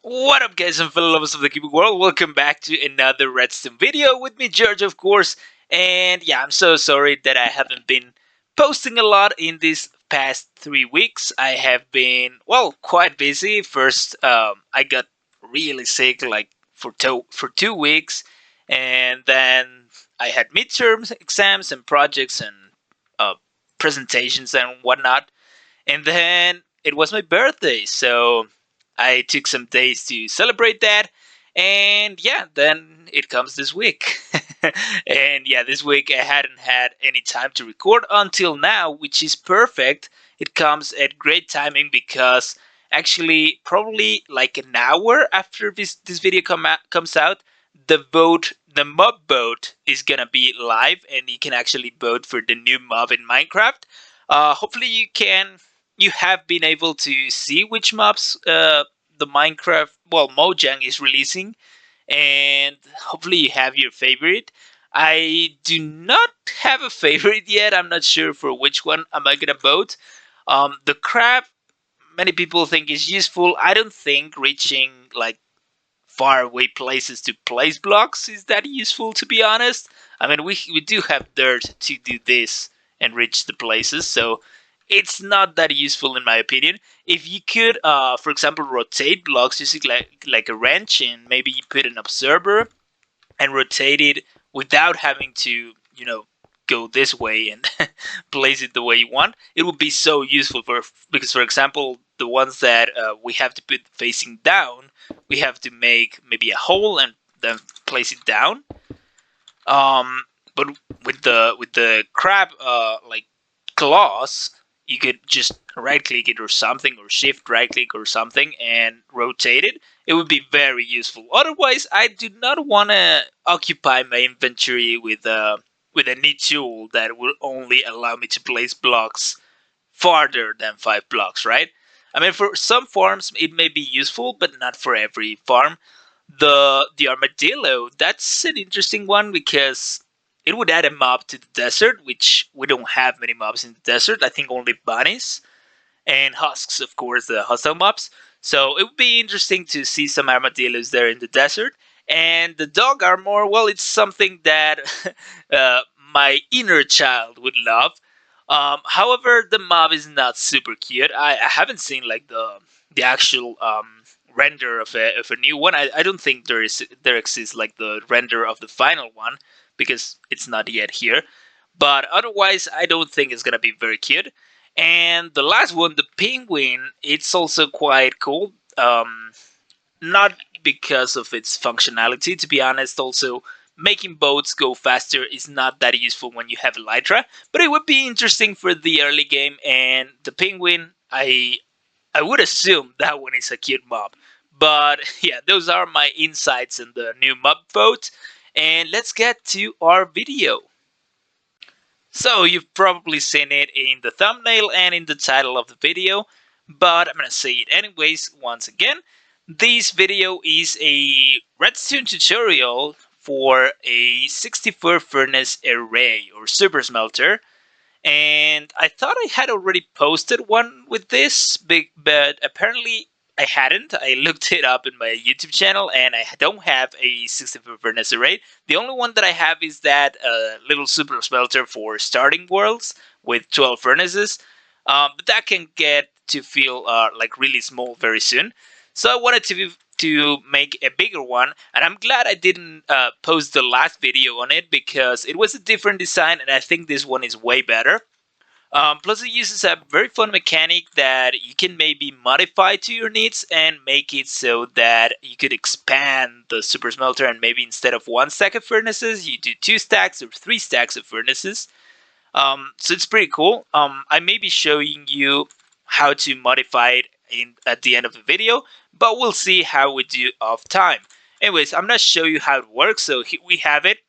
What up, guys and fellow lovers of the cubic world? Welcome back to another Redstone video with me, George, of course. And yeah, I'm so sorry that I haven't been posting a lot in these past 3 weeks. I have been, well, quite busy. First, I got really sick, like for 2 weeks, and then I had midterms exams and projects and uh, presentations and whatnot. And then it was my birthday, so I took some days to celebrate that. And yeah, then it comes this week. And yeah, this week I hadn't had any time to record until now, which is perfect. It comes at great timing because actually, probably like an hour after this video comes out, the mob vote is gonna be live, and you can actually vote for the new mob in Minecraft. Hopefully, you have been able to see which mobs the Minecraft, well, Mojang is releasing, and hopefully you have your favorite. I do not have a favorite yet. I'm not sure for which one am I gonna vote. The crab, many people think is useful. I don't think reaching like far away places to place blocks is that useful, to be honest. I mean, we do have dirt to do this and reach the places, so it's not that useful in my opinion. If you could, for example, rotate blocks using like a wrench, and maybe you put an observer and rotate it without having to, go this way and place it the way you want, it would be so useful because, for example, the ones that we have to put facing down, we have to make maybe a hole and then place it down. But with the crab like claws, you could just right click it or something, or shift right click or something, and rotate it. It would be very useful. Otherwise, I do not want to occupy my inventory with a neat tool that will only allow me to place blocks farther than 5 blocks. Right? I mean, for some farms it may be useful, but not for every farm. The armadillo, that's an interesting one because it would add a mob to the desert, which we don't have many mobs in the desert. I think only bunnies and husks, of course, the hostile mobs. So it would be interesting to see some armadillos there in the desert. And the dog armor, well, it's something that uh, my inner child would love. However, the mob is not super cute. I haven't seen like the actual render of a new one. I don't think there exists like the render of the final one because it's not yet here. But otherwise, I don't think it's gonna be very cute. And the last one, the penguin, it's also quite cool. Not because of its functionality, to be honest. Also, making boats go faster is not that useful when you have elytra, but it would be interesting for the early game. And the penguin, I would assume that one is a cute mob. But yeah, those are my insights in the new mob vote. And let's get to our video. So you've probably seen it in the thumbnail and in the title of the video, but I'm gonna say it anyways once again. This video is a redstone tutorial for a 64 furnace array or super smelter, and I thought I had already posted one with this, but apparently I hadn't. I looked it up in my YouTube channel, and I don't have a 64 furnace array. The only one that I have is that little super smelter for starting worlds with 12 furnaces, but that can get to feel like really small very soon. So I wanted to make a bigger one, and I'm glad I didn't post the last video on it because it was a different design, and I think this one is way better. Plus, it uses a very fun mechanic that you can maybe modify to your needs and make it so that you could expand the super smelter, and maybe instead of 1 stack of furnaces, you do 2 stacks or 3 stacks of furnaces. So it's pretty cool. I may be showing you how to modify it at the end of the video, but we'll see how we do off time. Anyways, I'm gonna show you how it works. So here we have it.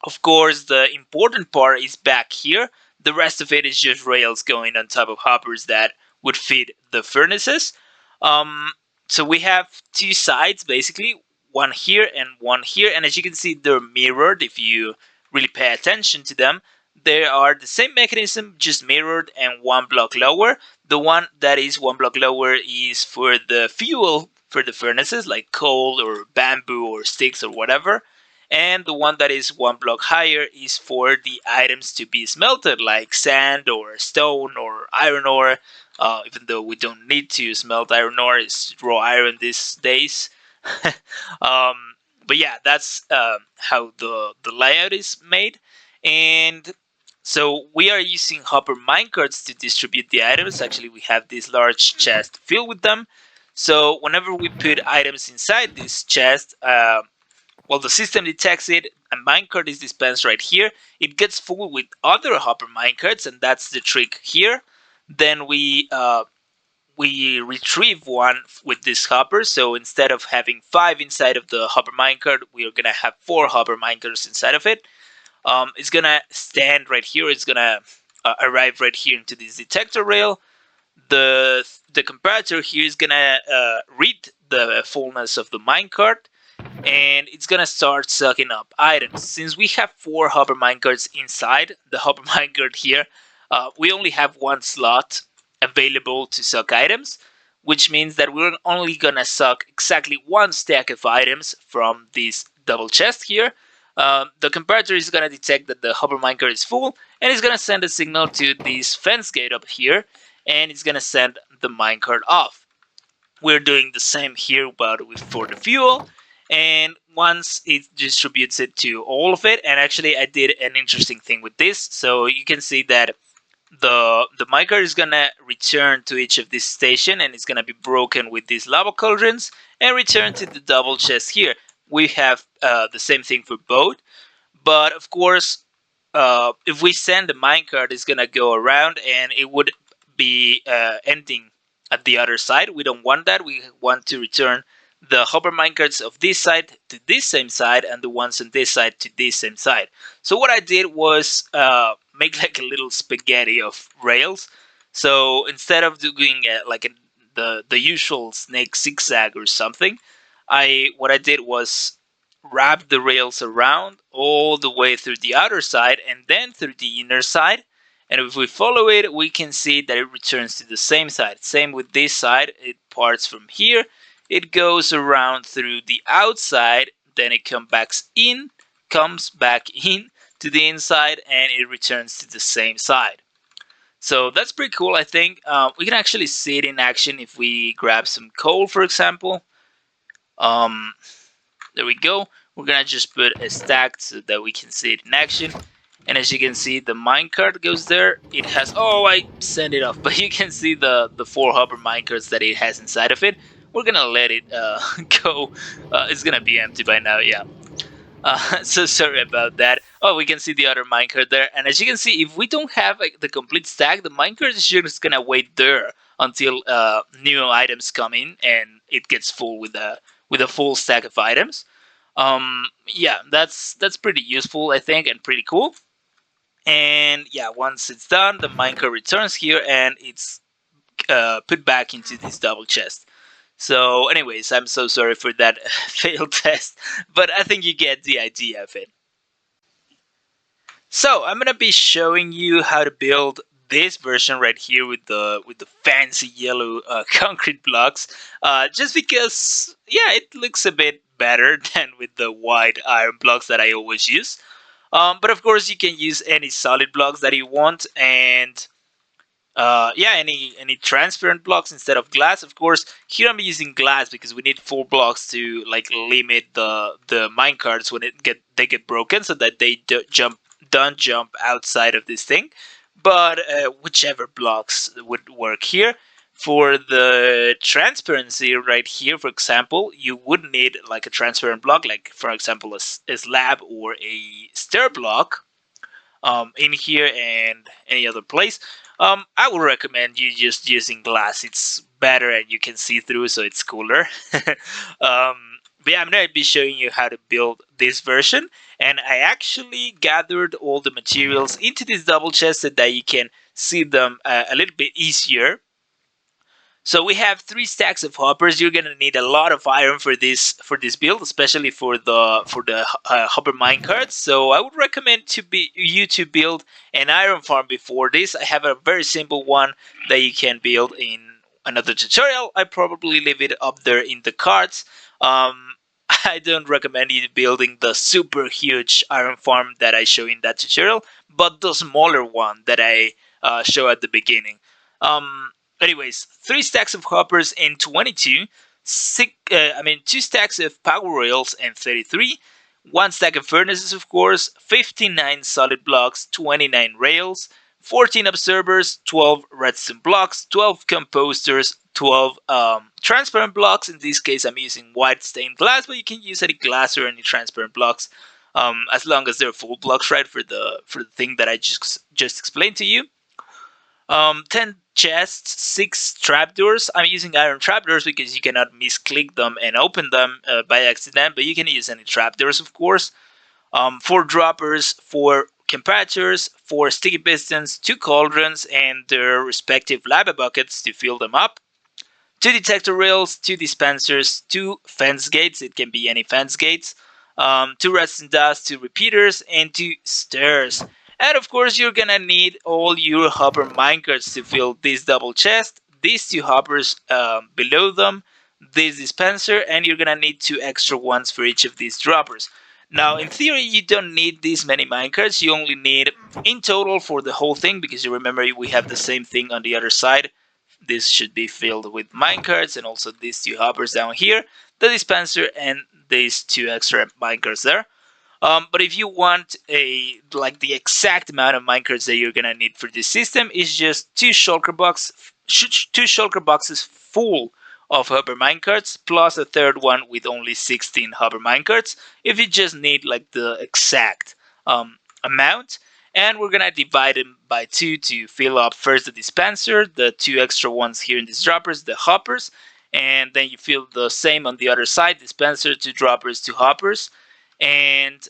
Of course, the important part is back here. The rest of it is just rails going on top of hoppers that would feed the furnaces. So we have 2 sides basically, one here and one here, and as you can see, they're mirrored if you really pay attention to them. They are the same mechanism, just mirrored and 1 block lower. The one that is 1 block lower is for the fuel for the furnaces, like coal or bamboo or sticks or whatever. And the one that is one block higher is for the items to be smelted, like sand or stone or iron ore. Even though we don't need to smelt iron ore, it's raw iron these days. um, but yeah, that's how the layout is made. And so we are using hopper minecarts to distribute the items. Actually, we have this large chest filled with them. So whenever we put items inside this chest, well, the system detects it. A minecart is dispensed right here. It gets full with other hopper minecarts, and that's the trick here. Then we retrieve one with this hopper. So instead of having 5 inside of the hopper minecart, we are gonna have 4 hopper minecarts inside of it. It's gonna stand right here. It's gonna arrive right here into this detector rail. The comparator here is gonna read the fullness of the minecart, and it's gonna start sucking up items. Since we have 4 hopper minecarts inside the hopper minecart here, we only have 1 slot available to suck items, which means that we're only gonna suck exactly 1 stack of items from this double chest here. The comparator is gonna detect that the hopper minecart is full, and it's gonna send a signal to this fence gate up here, and it's gonna send the minecart off. We're doing the same here, but for the fuel. And once it distributes it to all of it, and actually I did an interesting thing with this. So you can see that the minecart is gonna return to each of this station, and it's gonna be broken with these lava cauldrons and return to the double chest here. We have the same thing for both, but of course, if we send the minecart, it's gonna go around and it would be ending at the other side. We don't want that. We want to return the hopper minecarts of this side to this same side, and the ones on this side to this same side. So what I did was make like a little spaghetti of rails. So instead of doing the usual snake zigzag or something, what I did was wrap the rails around all the way through the outer side and then through the inner side. And if we follow it, we can see that it returns to the same side. Same with this side. It parts from here. It goes around through the outside. Then it comes back in to the inside, and it returns to the same side. So that's pretty cool, I think. We can actually see it in action if we grab some coal, for example. There we go. We're gonna just put a stack so that we can see it in action. And as you can see, the minecart goes there. It has, oh, I sent it off, but you can see the 4 hopper minecarts that it has inside of it. We're gonna let it go. It's gonna be empty by now, yeah. So sorry about that. Oh, we can see the other minecart there. And as you can see, if we don't have the complete stack, the minecart is just gonna wait there until new items come in and it gets full with a full stack of items. Yeah, that's pretty useful, I think, and pretty cool. And yeah, once it's done, the minecart returns here and it's put back into this double chest. So anyways, I'm so sorry for that failed test, but I think you get the idea of it. So I'm gonna be showing you how to build this version right here with the fancy yellow concrete blocks. Just because, yeah, it looks a bit better than with the white iron blocks that I always use. But of course, you can use any solid blocks that you want, and yeah, any transparent blocks instead of glass. Of course, here I'm using glass because we need 4 blocks to like limit the minecarts when they get broken, so that they don't jump outside of this thing. But whichever blocks would work here. For the transparency right here, for example, you would need like a transparent block, like for example a slab or a stair block in here and any other place. I would recommend you just using glass. It's better and you can see through, so it's cooler. But yeah, I'm going to be showing you how to build this version. And I actually gathered all the materials into this double chest so that you can see them a little bit easier. So we have 3 stacks of hoppers. You're gonna need a lot of iron for this build, especially for the hopper minecarts. So I would recommend you to build an iron farm before this. I have a very simple one that you can build in another tutorial. I probably leave it up there in the cards. I don't recommend you building the super huge iron farm that I show in that tutorial, but the smaller one that I show at the beginning. Anyways, 3 stacks of hoppers and 22. 2 stacks of power rails and 33. 1 stack of furnaces, of course. 59 solid blocks, 29 rails. 14 observers, 12 redstone blocks, 12 composters, 12 transparent blocks. In this case, I'm using white stained glass, but you can use any glass or any transparent blocks, as long as they're full blocks, right? For the thing that I just explained to you. 10 chests, 6 trapdoors. I'm using iron trapdoors because you cannot misclick them and open them by accident, but you can use any trapdoors, of course. 4 droppers, 4 comparators, 4 sticky pistons, 2 cauldrons, and their respective lava buckets to fill them up. 2 detector rails, 2 dispensers, 2 fence gates, it can be any fence gates, 2 redstone dust, 2 repeaters, and 2 stairs. And of course, you're gonna need all your hopper minecarts to fill this double chest, these 2 hoppers below them, this dispenser, and you're gonna need 2 extra ones for each of these droppers. Now, in theory, you don't need this many minecarts. You only need, in total, for the whole thing, because you remember we have the same thing on the other side. This should be filled with minecarts, and also these 2 hoppers down here, the dispenser, and these 2 extra minecarts there. But if you want the exact amount of minecarts that you're gonna need for this system, is just 2 shulker boxes full of hopper minecarts, plus a third one with only 16 hopper minecarts, if you just need like the exact amount. And we're gonna divide them by 2 to fill up first the dispenser, the 2 extra ones here in these droppers, the hoppers, and then you fill the same on the other side, dispenser, 2 droppers, 2 hoppers, and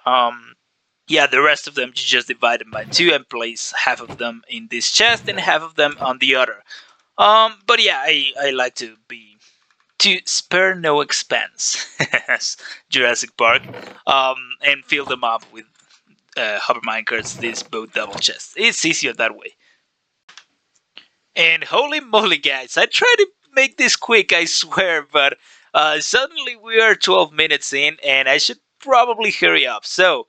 the rest of them you just divide them by 2 and place half of them in this chest and half of them on the other. But yeah, I like to spare no expense, Jurassic Park, and fill them up with hopper minecarts, these both double chests. It's easier that way. And holy moly, guys, I try to make this quick, I swear, but suddenly we are 12 minutes in, and I should probably hurry up. So,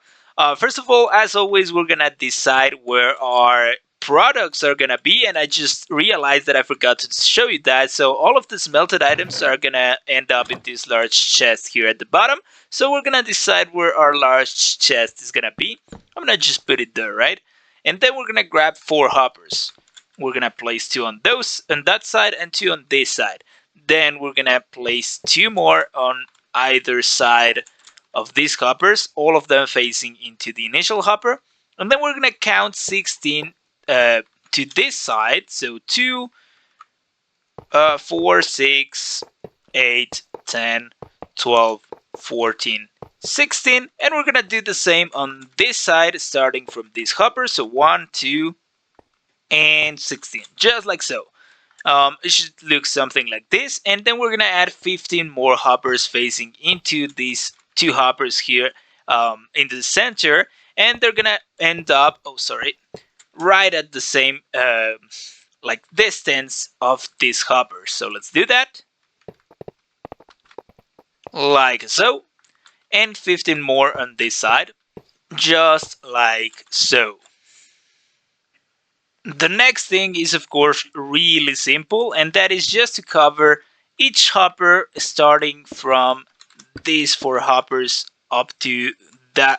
first of all, as always, we're gonna decide where our products are gonna be, and I just realized that I forgot to show you that. So all of the smelted items are gonna end up in this large chest here at the bottom. So we're gonna decide where our large chest is gonna be. I'm gonna just put it there, right? And then we're gonna grab 4 hoppers. We're gonna place 2 on that side and 2 on this side. Then we're gonna place 2 more on either side of these hoppers, all of them facing into the initial hopper. And then we're gonna count 16 to this side. So 2, 4, 6, 8, 10, 12, 14, 16. And we're gonna do the same on this side, starting from this hopper. So 1, 2, and 16, just like so. It should look something like this. And then we're gonna add 15 more hoppers facing into these 2 hoppers here in the center, and they're gonna end up right at the same distance of this hopper. So let's do that, like so, and 15 more on this side, just like so. The next thing is, of course, really simple, and that is just to cover each hopper starting from these 4 hoppers up to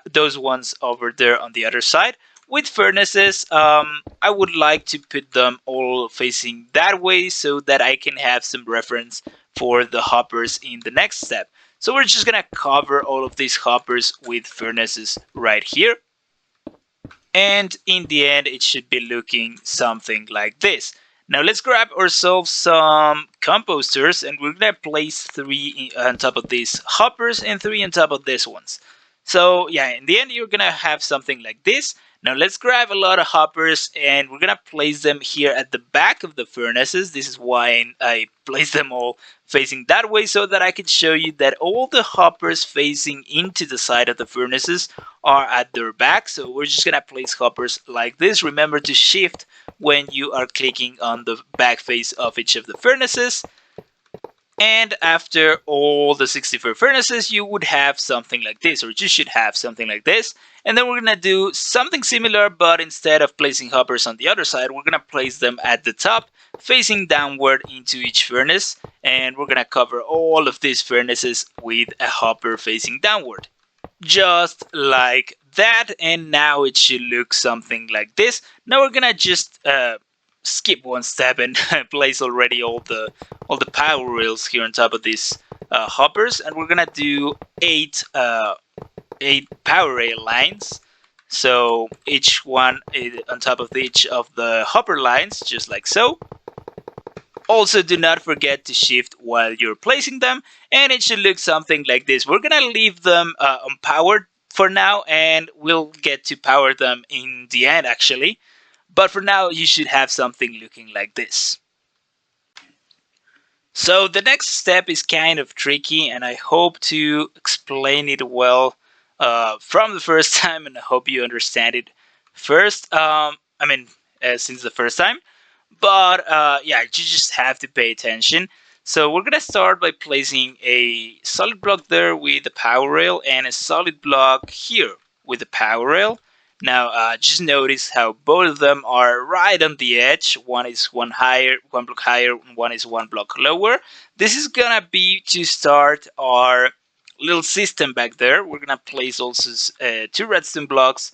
those ones over there on the other side with furnaces. I would like to put them all facing that way so that I can have some reference for the hoppers in the next step. So we're just gonna cover all of these hoppers with furnaces right here. And in the end, it should be looking something like this. Now let's grab ourselves some composters, and we're gonna place 3 on top of these hoppers and 3 on top of these ones. So yeah, in the end, you're gonna have something like this. Now let's grab a lot of hoppers and we're gonna place them here at the back of the furnaces. This is why I place them all facing that way, so that I can show you that all the hoppers facing into the side of the furnaces are at their back. So we're just gonna place hoppers like this. Remember to shift when you are clicking on the back face of each of the furnaces. And after all the 64 furnaces, you would have something like this, or you should have something like this. And then we're going to do something similar, but instead of placing hoppers on the other side, we're going to place them at the top, facing downward into each furnace. And we're going to cover all of these furnaces with a hopper facing downward. Just like that. And now it should look something like this. Now we're going to just skip one step and place already all the power rails here on top of these hoppers, and we're gonna do eight power rail lines. So each one is on top of each of the hopper lines, just like so. Also, do not forget to shift while you're placing them, and it should look something like this. We're gonna leave them unpowered for now, and we'll get to power them in the end actually. But for now, you should have something looking like this. So the next step is kind of tricky, and I hope to explain it well from the first time, and I hope you understand it first. Since the first time. But yeah, you just have to pay attention. So we're gonna start by placing a solid block there with the power rail, and a solid block here with the power rail. Now just notice how both of them are right on the edge. One is one block higher, and one is one block lower. This is gonna be to start our little system back there. We're gonna place also two redstone blocks,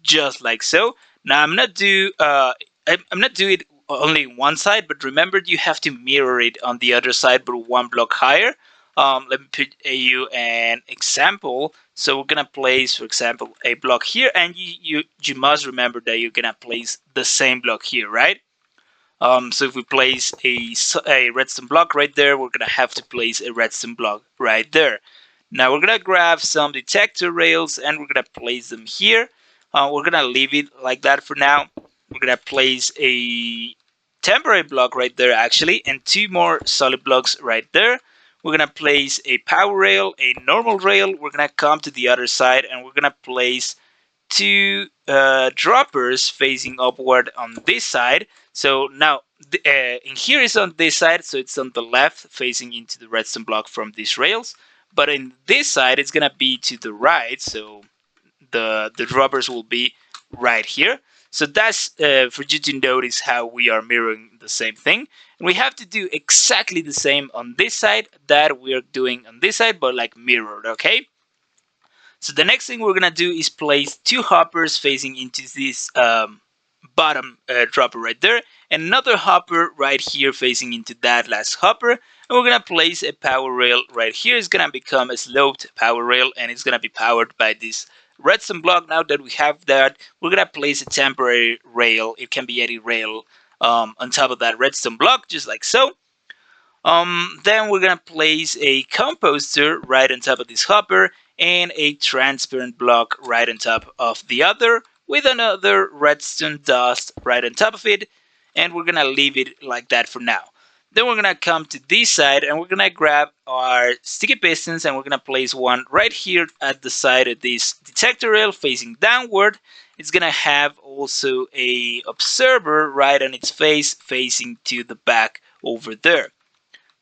just like so. Now I'm not do it only one side, but remember you have to mirror it on the other side, but one block higher. Let me put you an example. So we're gonna place, for example, a block here, and you must remember that you're gonna place the same block here, right? So if we place a redstone block right there, we're gonna have to place a redstone block right there. Now we're gonna grab some detector rails and we're gonna place them here. We're gonna leave it like that for now. We're gonna place a temporary block right there actually, and two more solid blocks right there. We're gonna place a power rail, a normal rail. We're gonna come to the other side and we're gonna place two droppers facing upward on this side. So now in here is on this side, so it's on the left facing into the redstone block from these rails. But in this side, it's gonna be to the right, so the droppers will be right here. So that's for you to notice how we are mirroring the same thing. And we have to do exactly the same on this side that we are doing on this side, but like mirrored, okay? So the next thing we're gonna do is place two hoppers facing into this bottom dropper right there, and another hopper right here facing into that last hopper. And we're gonna place a power rail right here. It's gonna become a sloped power rail, and it's gonna be powered by this redstone block. Now that we have that, we're gonna place a temporary rail. It can be any rail on top of that redstone block, just like so. Then we're gonna place a composter right on top of this hopper, and a transparent block right on top of the other, with another redstone dust right on top of it, and we're gonna leave it like that for now. Then we're gonna come to this side and we're gonna grab our sticky pistons, and we're gonna place one right here at the side of this detector rail facing downward. It's gonna have also a observer right on its face facing to the back over there.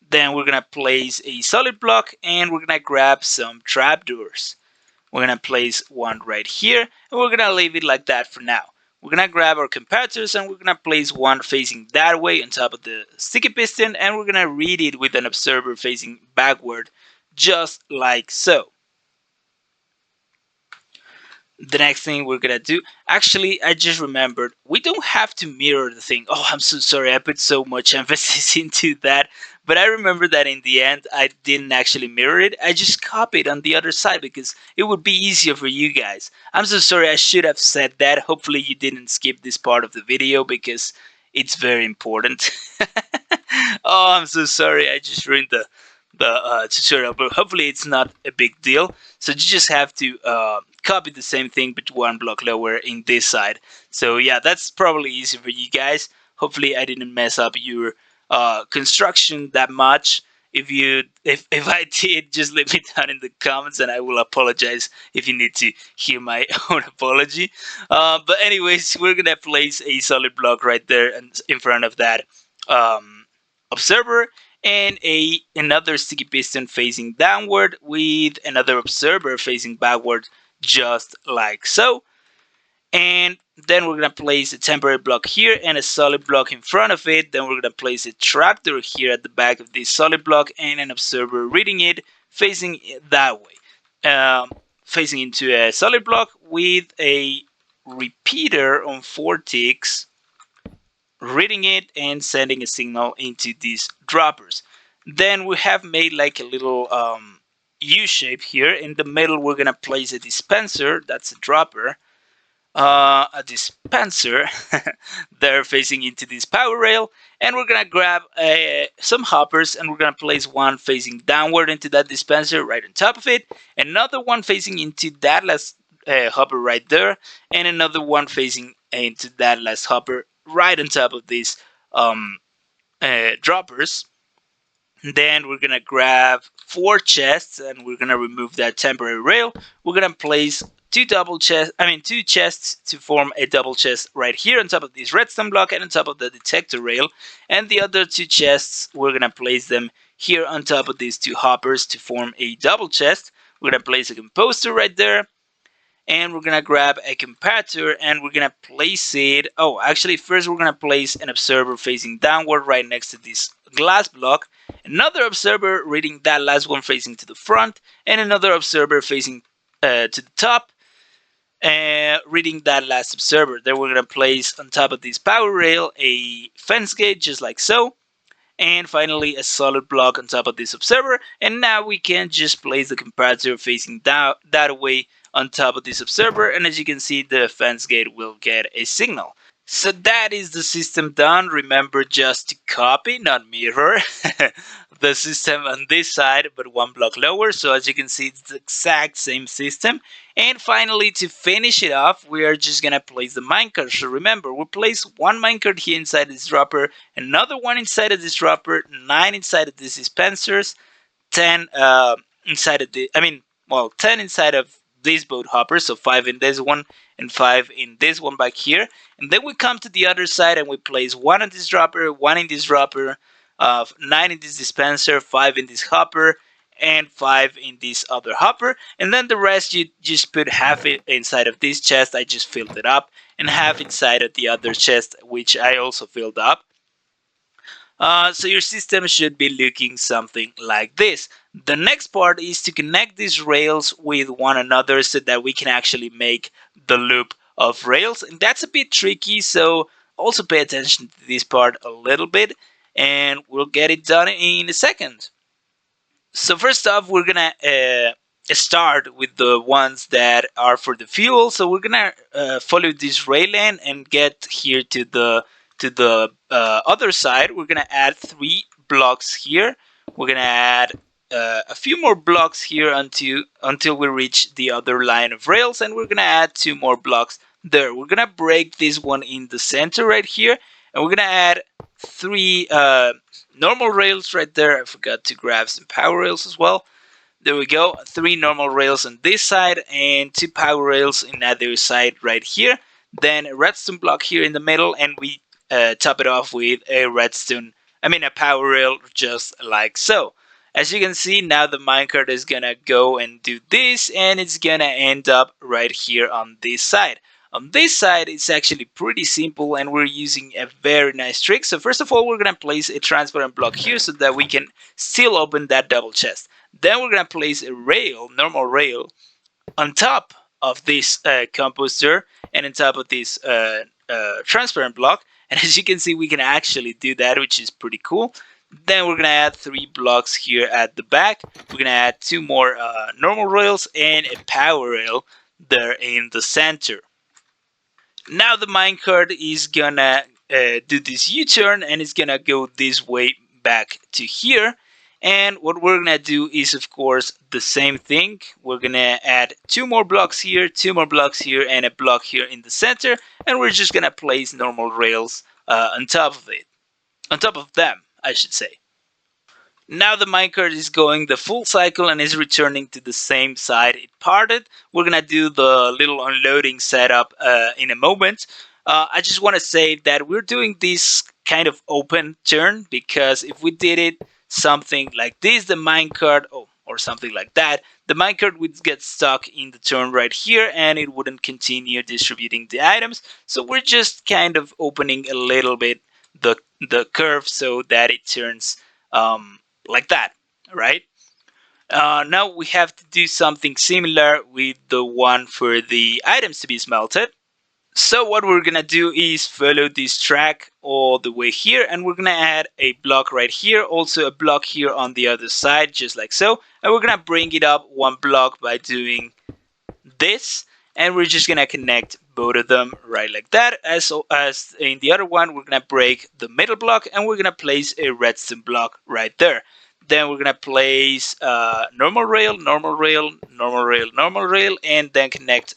Then we're gonna place a solid block and we're gonna grab some trapdoors. We're gonna place one right here and we're gonna leave it like that for now. We're gonna grab our comparators and we're gonna place one facing that way on top of the sticky piston, and we're gonna read it with an observer facing backward, just like so. The next thing we're gonna do, actually I just remembered, we don't have to mirror the thing. Oh, I'm so sorry, I put so much emphasis into that, but I remember that in the end I didn't actually mirror it. I just copied on the other side because it would be easier for you guys. I'm so sorry, I should have said that. Hopefully you didn't skip this part of the video because it's very important. Oh, I'm so sorry, I just ruined the the tutorial, but hopefully it's not a big deal. So you just have to copy the same thing but one block lower in this side. So yeah, that's probably easy for you guys. Hopefully I didn't mess up your construction that much. If I did, just let me down in the comments, and I will apologize if you need to hear my own apology. But anyways, we're gonna place a solid block right there and in front of that um, observer, and another sticky piston facing downward with another observer facing backward, just like so. And then we're going to place a temporary block here and a solid block in front of it. Then we're going to place a trapdoor here at the back of this solid block and an observer reading it facing that way, facing into a solid block with a repeater on 4 ticks reading it and sending a signal into these droppers. Then we have made like a little U shape here. In the middle we're going to place a dispenser, that's a dropper, a dispenser there facing into this power rail, and we're gonna grab some hoppers and we're gonna place one facing downward into that dispenser right on top of it, another one facing into that last hopper right there, and another one facing into that last hopper right on top of these droppers. Then we're gonna grab 4 chests and we're gonna remove that temporary rail. We're gonna place two chests to form a double chest right here on top of this redstone block and on top of the detector rail. And the other 2 chests, we're gonna place them here on top of these 2 hoppers to form a double chest. We're gonna place a composter right there. And we're gonna grab a comparator and we're gonna place it. Oh, actually, first we're gonna place an observer facing downward right next to this glass block, another observer reading that last one facing to the front, and another observer facing to the top, reading that last observer. Then we're gonna place on top of this power rail a fence gate, just like so. And finally a solid block on top of this observer, and now we can just place the comparator facing that way on top of this observer, and as you can see the fence gate will get a signal. So that is the system done. Remember just to copy, not mirror, the system on this side but one block lower. So as you can see it's the exact same system. And finally, to finish it off, we are just gonna place the minecart. So remember, we place one minecart here inside this dropper, another one inside of this dropper, 9 inside of these dispensers, 10 inside of the 10 inside of these boat hoppers, so 5 in this one and 5 in this one back here. And then we come to the other side and we place 1 in this dropper, 1 in this dropper, 9 in this dispenser, 5 in this hopper, and 5 in this other hopper. And then the rest you just put half it inside of this chest, I just filled it up, and half inside of the other chest, which I also filled up. So your system should be looking something like this. The next part is to connect these rails with one another so that we can actually make the loop of rails, and that's a bit tricky, so also pay attention to this part a little bit and we'll get it done in a second. So first off, we're gonna start with the ones that are for the fuel. So we're gonna follow this rail line and get here to the other side. We're gonna add 3 blocks here. We're gonna add a few more blocks here until we reach the other line of rails, and we're gonna add 2 more blocks there. We're gonna break this one in the center right here, and we're gonna add 3 normal rails right there. I forgot to grab some power rails as well. There we go, 3 normal rails on this side and 2 power rails in the other side right here. Then a redstone block here in the middle, and we top it off with a power rail, just like so. As you can see, now the minecart is gonna go and do this, and it's gonna end up right here on this side. On this side, it's actually pretty simple, and we're using a very nice trick. So first of all, we're gonna place a transparent block here so that we can still open that double chest. Then we're gonna place a rail, normal rail, on top of this composter and on top of this transparent block. And as you can see, we can actually do that, which is pretty cool. Then we're gonna add 3 blocks here at the back. We're gonna add 2 more normal rails and a power rail there in the center. Now the minecart is gonna do this U-turn, and it's gonna go this way back to here. And what we're gonna do is, of course, the same thing. We're gonna add 2 more blocks here, 2 more blocks here, and a block here in the center, and we're just gonna place normal rails on top of it, on top of them, I should say. Now the minecart is going the full cycle and is returning to the same side it parted. We're gonna do the little unloading setup in a moment. I just want to say that we're doing this kind of open turn, because if we did it something like this, the minecart, or something like that, the minecart would get stuck in the turn right here and it wouldn't continue distributing the items. So we're just kind of opening a little bit the curve so that it turns like that, right? Now we have to do something similar with the one for the items to be smelted. So what we're gonna do is follow this track all the way here, and we're gonna add a block right here, also a block here on the other side, just like so. And we're gonna bring it up 1 block by doing this, and we're just gonna connect both of them right like that. As in the other one, we're gonna break the middle block and we're gonna place a redstone block right there. Then we're gonna place normal rail, normal rail, normal rail, normal rail, and then connect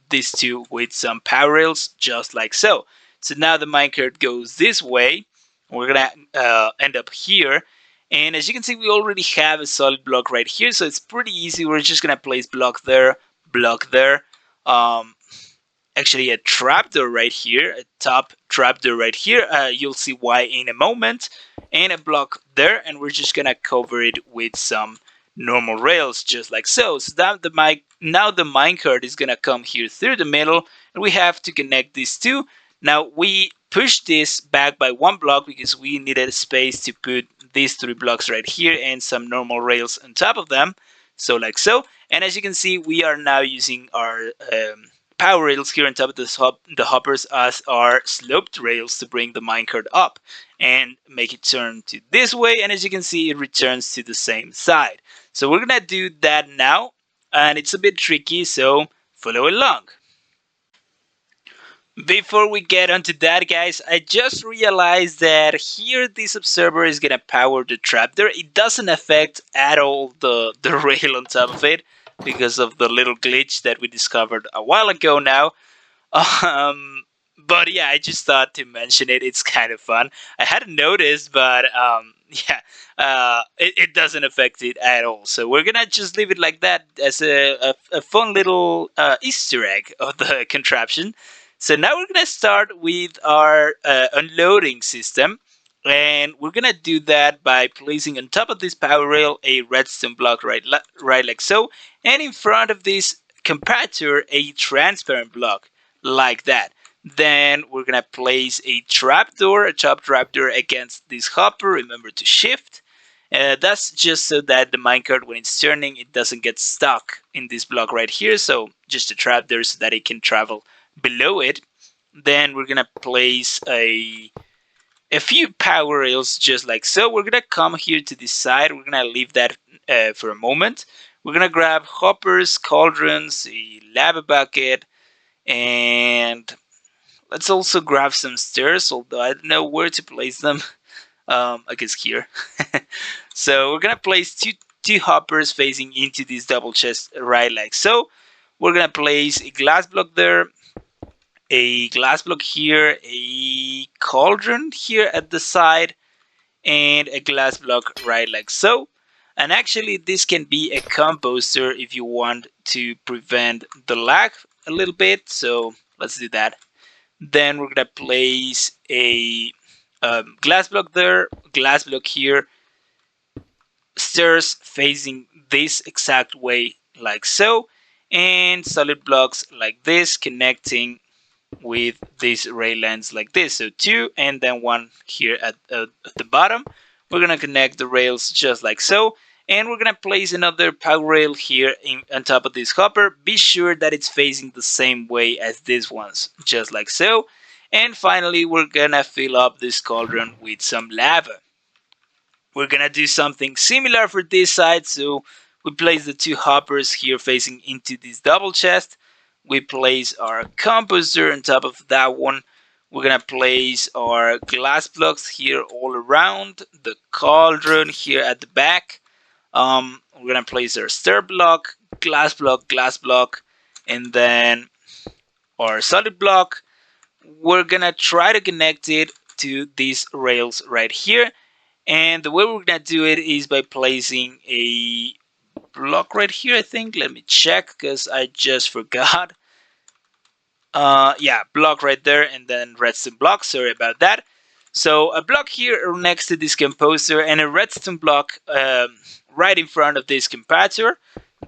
these two with some power rails, just like so. So now the minecart goes this way. We're gonna end up here. And as you can see, we already have a solid block right here, so it's pretty easy. We're just gonna place block there, block there. Actually, a trapdoor right here, a top trapdoor right here. You'll see why in a moment. And a block there, and we're just gonna cover it with some normal rails, just like so. So now the minecart is gonna come here through the middle, and we have to connect these two. Now we push this back by 1 block because we needed space to put these 3 blocks right here and some normal rails on top of them, so like so. And as you can see, we are now using our power rails here on top of the hoppers as our sloped rails to bring the minecart up and make it turn to this way. And as you can see, it returns to the same side. So we're gonna do that now, and it's a bit tricky, so follow along. Before we get onto that, guys, I just realized that here this observer is gonna power the trapdoor. It doesn't affect at all the rail on top of it because of the little glitch that we discovered a while ago now. Um, but yeah, I just thought to mention it. It's kind of fun. I hadn't noticed, but yeah, it doesn't affect it at all. So we're gonna just leave it like that as a fun little Easter egg of the contraption. So now we're gonna start with our unloading system. And we're gonna do that by placing on top of this power rail a redstone block right like so, and in front of this compactor a transparent block like that. Then we're gonna place a trapdoor, a top trapdoor against this hopper. Remember to shift. That's just so that the minecart, when it's turning, it doesn't get stuck in this block right here. So just a trapdoor so that it can travel below it. Then we're gonna place a few power rails just like so. We're gonna come here to this side. We're gonna leave that for a moment. We're gonna grab hoppers, cauldrons, a lava bucket, and let's also grab some stairs, although I don't know where to place them. I guess here. So we're gonna place two hoppers facing into this double chest right like so. We're gonna place a glass block there, a glass block here, a cauldron here at the side, and a glass block right like so. And actually this can be a composter if you want to prevent the lag a little bit, so let's do that. Then we're gonna place a glass block there, glass block here, stairs facing this exact way like so, and solid blocks like this connecting with these rail lines like this. So 2 and then 1 here at the bottom. We're gonna connect the rails just like so, and we're gonna place another power rail here on top of this hopper. Be sure that it's facing the same way as these ones, just like so. And finally, we're gonna fill up this cauldron with some lava. We're gonna do something similar for this side, so we place the 2 hoppers here facing into this double chest. We place our composter on top of that one. We're gonna place our glass blocks here all around the cauldron here at the back. We're gonna place our stair block, glass block, and then our solid block. We're gonna try to connect it to these rails right here. And the way we're gonna do it is by placing a block right here, I think. Let me check because I just forgot. Yeah, block right there, and then redstone block. Sorry about that. So a block here next to this composer, and a redstone block right in front of this compactor.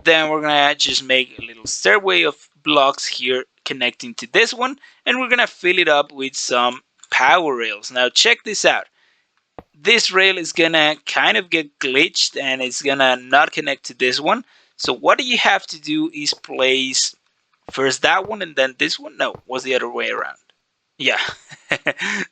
Then we're gonna just make a little stairway of blocks here connecting to this one, and we're gonna fill it up with some power rails. Now check this out. This rail is gonna kind of get glitched and it's gonna not connect to this one. So what you have to do is place first that one and then this one. No, was the other way around. Yeah.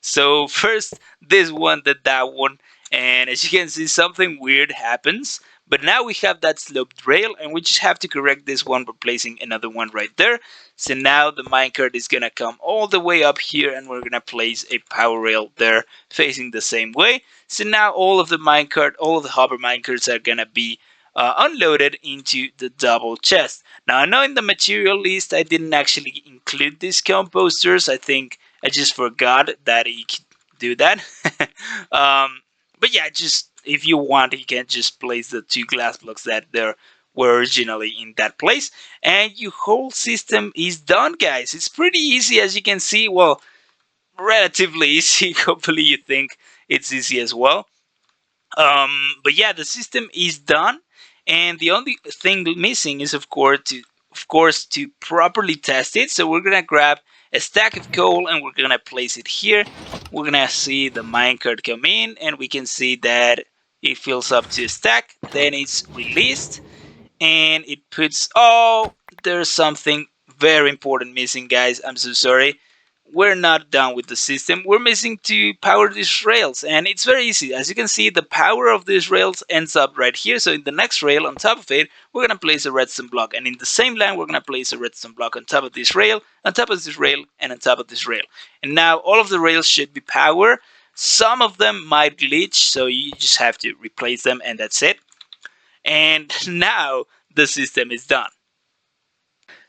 So first this one, then that one, and as you can see, something weird happens. But now we have that sloped rail, and we just have to correct this one by placing another one right there. So now the minecart is gonna come all the way up here, and we're gonna place a power rail there facing the same way. So now all of the minecart, all of the hopper minecarts are gonna be unloaded into the double chest. Now I know in the material list I didn't actually include these composters. I think I just forgot that you could do that. But yeah, just if you want, you can just place the two glass blocks that there were originally in that place, and your whole system is done, guys. It's pretty easy, as you can see. Well, relatively easy. Hopefully, you think it's easy as well. But yeah, the system is done, and the only thing missing is, of course, to properly test it. So we're gonna grab a stack of coal and we're gonna place it here. We're gonna see the minecart come in, and we can see that it fills up to a stack. Then it's released, and it puts. Oh, there's something very important missing, guys. I'm so sorry. We're not done with the system. We're missing to power these rails, and it's very easy. As you can see, the power of these rails ends up right here. So in the next rail on top of it, we're gonna place a redstone block, and in the same line we're gonna place a redstone block on top of this rail, on top of this rail, and on top of this rail. And now all of the rails should be power. Some of them might glitch, so you just have to replace them, and that's it. And now the system is done.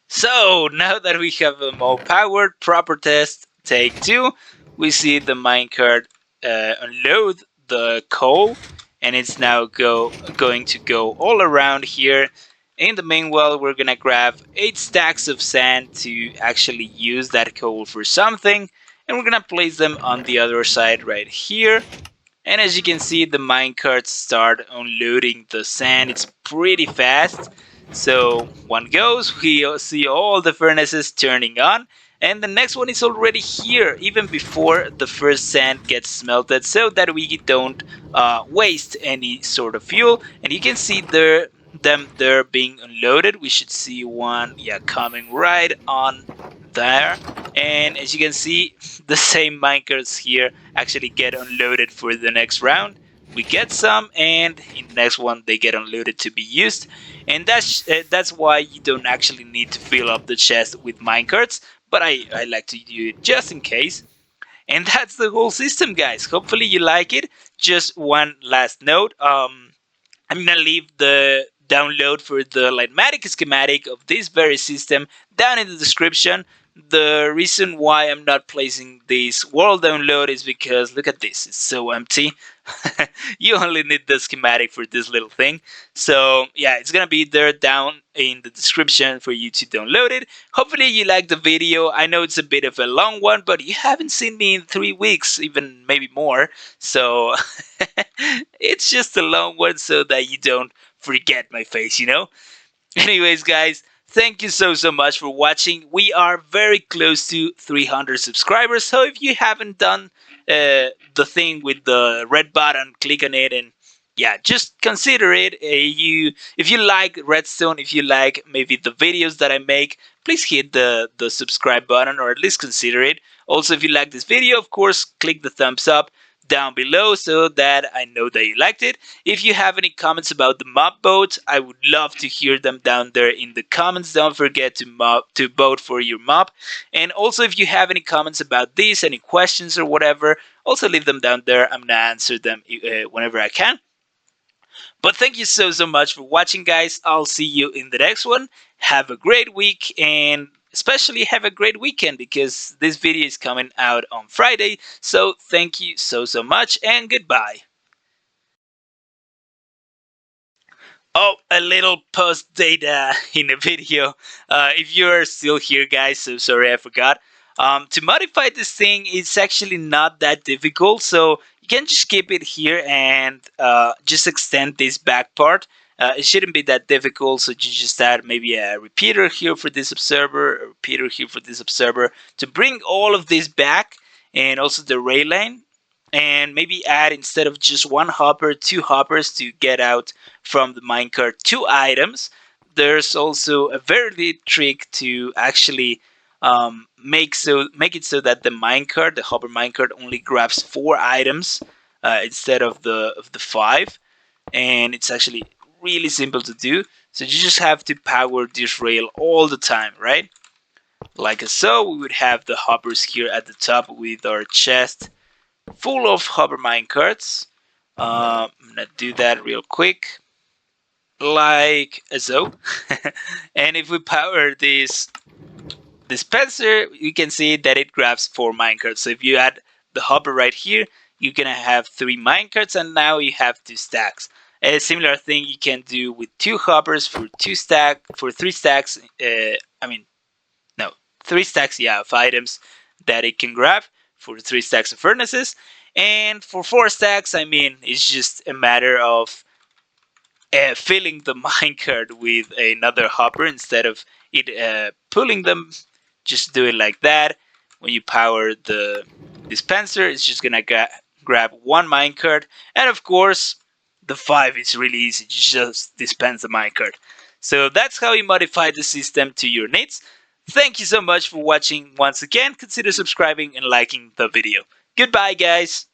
So now that we have them all powered, proper test, take two, we see the minecart unload the coal, and it's now going to go all around here. In the meanwhile, we're gonna grab 8 stacks of sand to actually use that coal for something, and we're gonna place them on the other side right here. And as you can see, the minecarts start unloading the sand. It's pretty fast. So one goes, we see all the furnaces turning on, and the next one is already here, even before the first sand gets smelted, so that we don't waste any sort of fuel. And you can see them there being unloaded. We should see one, yeah, coming right on there. And as you can see, the same minecarts here actually get unloaded for the next round. We get some, and in the next one they get unloaded to be used. And that's why you don't actually need to fill up the chest with minecarts, but I like to do it just in case. And that's the whole system, guys. Hopefully you like it. Just one last note. I'm gonna leave the download for the Litematica schematic of this very system down in the description. The reason why I'm not placing this world download is because look at this, it's so empty. You only need the schematic for this little thing. So yeah, it's gonna be there down in the description for you to download it. Hopefully you like the video. I know it's a bit of a long one, but you haven't seen me in 3 weeks, even maybe more. So it's just a long one so that you don't forget my face, you know? Anyways, guys, thank you so much for watching. We are very close to 300 subscribers, so if you haven't done the thing with the red button, click on it, and yeah, just consider it. If you like redstone, if you like maybe the videos that I make, please hit the subscribe button, or at least consider it. Also, if you like this video, of course, click the thumbs up. down below so that I know that you liked it. If you have any comments about the mob vote, I would love to hear them down there in the comments. Don't forget to vote for your mob. And also, if you have any comments about this, any questions or whatever, also leave them down there. I'm gonna answer them whenever I can. But thank you so much for watching, guys. I'll see you in the next one. Have a great week, and especially have a great weekend, because this video is coming out on Friday. So thank you so much, and goodbye. Oh, a little post data in the video. If you're still here, guys, so sorry I forgot. To modify this thing, it's actually not that difficult. So you can just keep it here and just extend this back part. It shouldn't be that difficult. So you just add maybe a repeater here for this observer, a repeater here for this observer to bring all of this back, and also the ray line. And maybe add, instead of just one hopper, two hoppers to get out from the minecart two items. There's also a very neat trick to actually make it so that the hopper minecart, only grabs four items instead of the five, and it's actually really simple to do. So you just have to power this rail all the time, right? Like so, we would have the hoppers here at the top with our chest full of hopper minecarts. I'm gonna do that real quick, like so. And if we power this dispenser, you can see that it grabs four minecarts. So if you add the hopper right here, you're gonna have three minecarts, and now you have two stacks. A similar thing you can do with two hoppers for three stacks. I mean, no, three stacks, yeah, of items that it can grab for three stacks of furnaces. And for four stacks, I mean, it's just a matter of filling the minecart with another hopper instead of it pulling them. Just do it like that. When you power the dispenser, it's just gonna grab one minecart, and of course, the five is really easy. You just dispense the minecart. So that's how you modify the system to your needs. Thank you so much for watching once again. Consider subscribing and liking the video. Goodbye, guys.